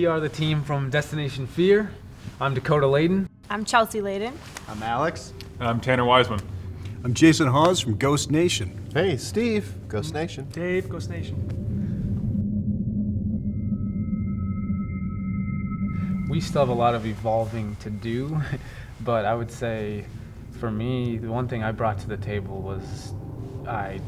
are the team from Destination Fear. I'm Dakota Layden. I'm Chelsea Layden. I'm Alex. I'm Tanner Wiseman. I'm Jason Hawes from Ghost Nation. Hey, Steve, Ghost Nation. Dave, Ghost Nation. We still have a lot of evolving to do, but I would say for me, the one thing I brought to the table was I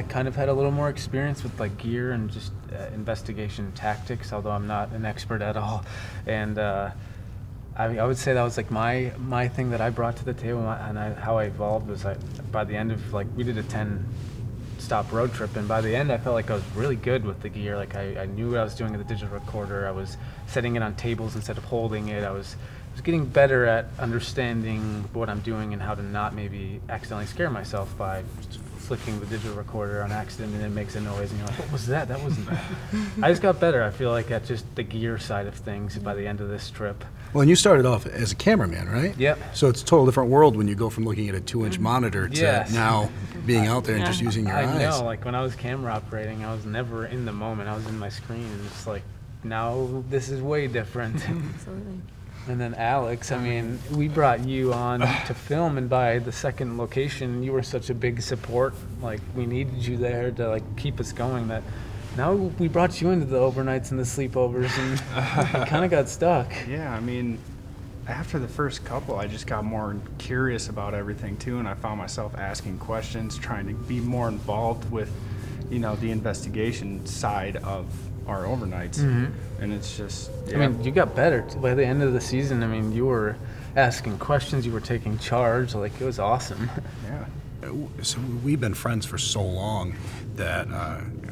kind of had a little more experience with like gear and just investigation tactics, although I'm not an expert at all. And I would say that was like my thing that I brought to the table, and how I evolved was by the end of we did a 10-stop road trip, and by the end I felt like I was really good with the gear. Like I knew what I was doing with the digital recorder. I was setting it on tables instead of holding it. I was getting better at understanding what I'm doing and how to not maybe accidentally scare myself by just flicking the digital recorder on accident and it makes a noise and you're like, what was that? That wasn't that. I just got better, I feel like, at just the gear side of things by the end of this trip. Well, and you started off as a cameraman, right? Yep. So it's a total different world when you go from looking at a 2-inch monitor to Yes. now being out there and just using your eyes. I know, like when I was camera operating, I was never in the moment. I was in my screen and it's like, now this is way different. Absolutely. And then Alex, I mean, we brought you on to film, and by the second location, you were such a big support. Like, we needed you there to like keep us going. That now we brought you into the overnights and the sleepovers, and we kind of got stuck. Yeah, I mean, after the first couple, I just got more curious about everything too, and I found myself asking questions, trying to be more involved with, the investigation side of our overnights. Mm-hmm. And it's just, yeah. I mean, you got better. By the end of the season, I mean, you were asking questions, you were taking charge, like, it was awesome. Yeah. So we've been friends for so long that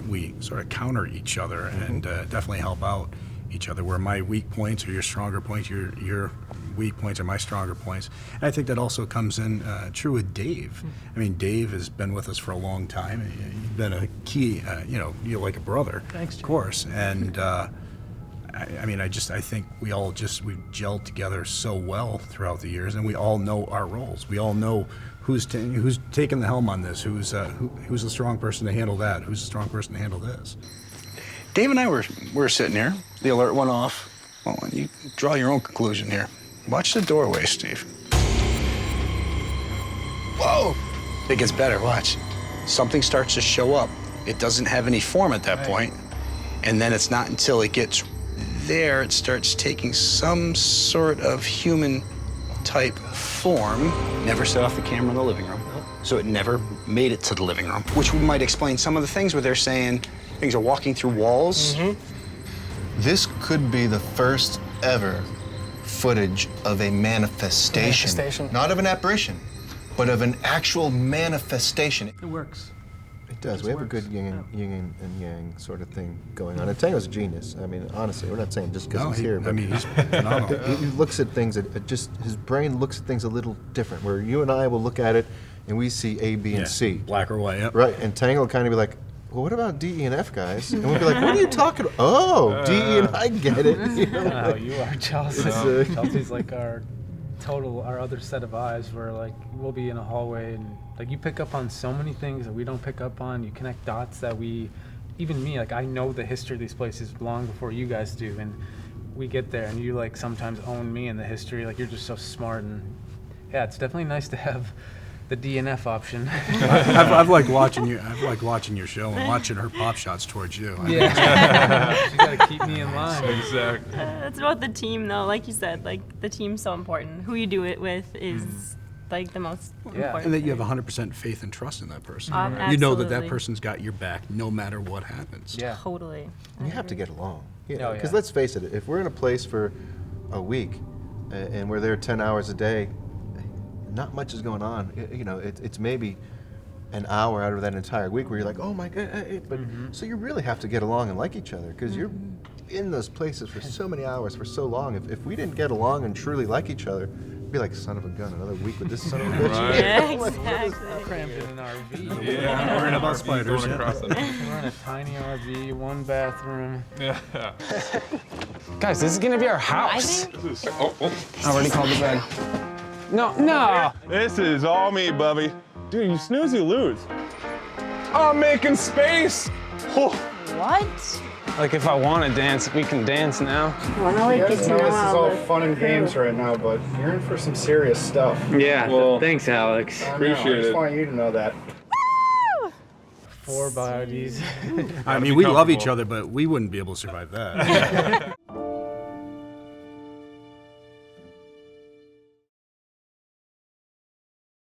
we sort of counter each other and definitely help out each other. Where my weak points are your stronger points, your weak points are my stronger points. And I think that also comes in true with Dave. I mean, Dave has been with us for a long time. You've been a key, you're like a brother. Thanks, of course. And I think we gelled together so well throughout the years, and we all know our roles. We all know who's taking the helm on this, who's the strong person to handle that, who's the strong person to handle this. Dave and I were sitting here. The alert went off. Well, you draw your own conclusion here. Watch the doorway, Steve. Whoa! It gets better, watch. Something starts to show up. It doesn't have any form at that point, and then it's not until it gets there it starts taking some sort of human-type form. Never set off the camera in the living room, so it never made it to the living room, which might explain some of the things where they're saying things are walking through walls. Mm-hmm. This could be the first ever footage of a manifestation. Not of an apparition, but of an actual manifestation. It works. It does. We have a good yin and yang sort of thing going on. And Tango's a genius. I mean, honestly, we're not saying just because he's here, but he's phenomenal. He looks at things, his brain looks at things a little different, where you and I will look at it and we see A, B, and C. Black or white, yep. Right, and Tango will kind of be like, well, what about D, E, and F, guys? And we'll be like, what are you talking about? Oh, D, E, and I get it. You are Chelsea. Chelsea's like our other set of eyes, where like we'll be in a hallway and like you pick up on so many things that we don't pick up on. You connect dots that even me, like I know the history of these places long before you guys do, and we get there and you like sometimes own me in the history. Like you're just so smart, and yeah, it's definitely nice to have the DNF option. I've liked watching you. I've liked watching your show and watching her pop shots towards you. Yeah, she got to keep me in line. Exactly. It's about the team, though. Like you said, like the team's so important. Who you do it with is like the most important. And that you have 100% faith and trust in that person. Absolutely. You know that person's got your back no matter what happens. Yeah, totally. And you have to get along. Yeah. Because let's face it, if we're in a place for a week and we're there 10 hours a day, not much is going on. It's maybe an hour out of that entire week where you're like, oh my God. But so you really have to get along and like each other, because you're in those places for so many hours for so long. If we didn't get along and truly like each other, it'd be like, son of a gun, another week with this son of a bitch. Right. Yeah, exactly. Crammed in an RV. Yeah, Worrying about spiders. Going across it. We're in a tiny RV, one bathroom. Yeah. Guys, this is gonna be our house. Oh. I already called the bed. No. This is all me, Bubby. Dude, you snooze, you lose. I'm making space. Oh. What? Like, if I want to dance, we can dance now. I want to like get to know this is all all the fun and crew. games right now, but you're in for some serious stuff. Yeah, Well, thanks, Alex. I know, Appreciate I just it. want you to know that. 4 bodies. I mean, we love each other, but we wouldn't be able to survive that.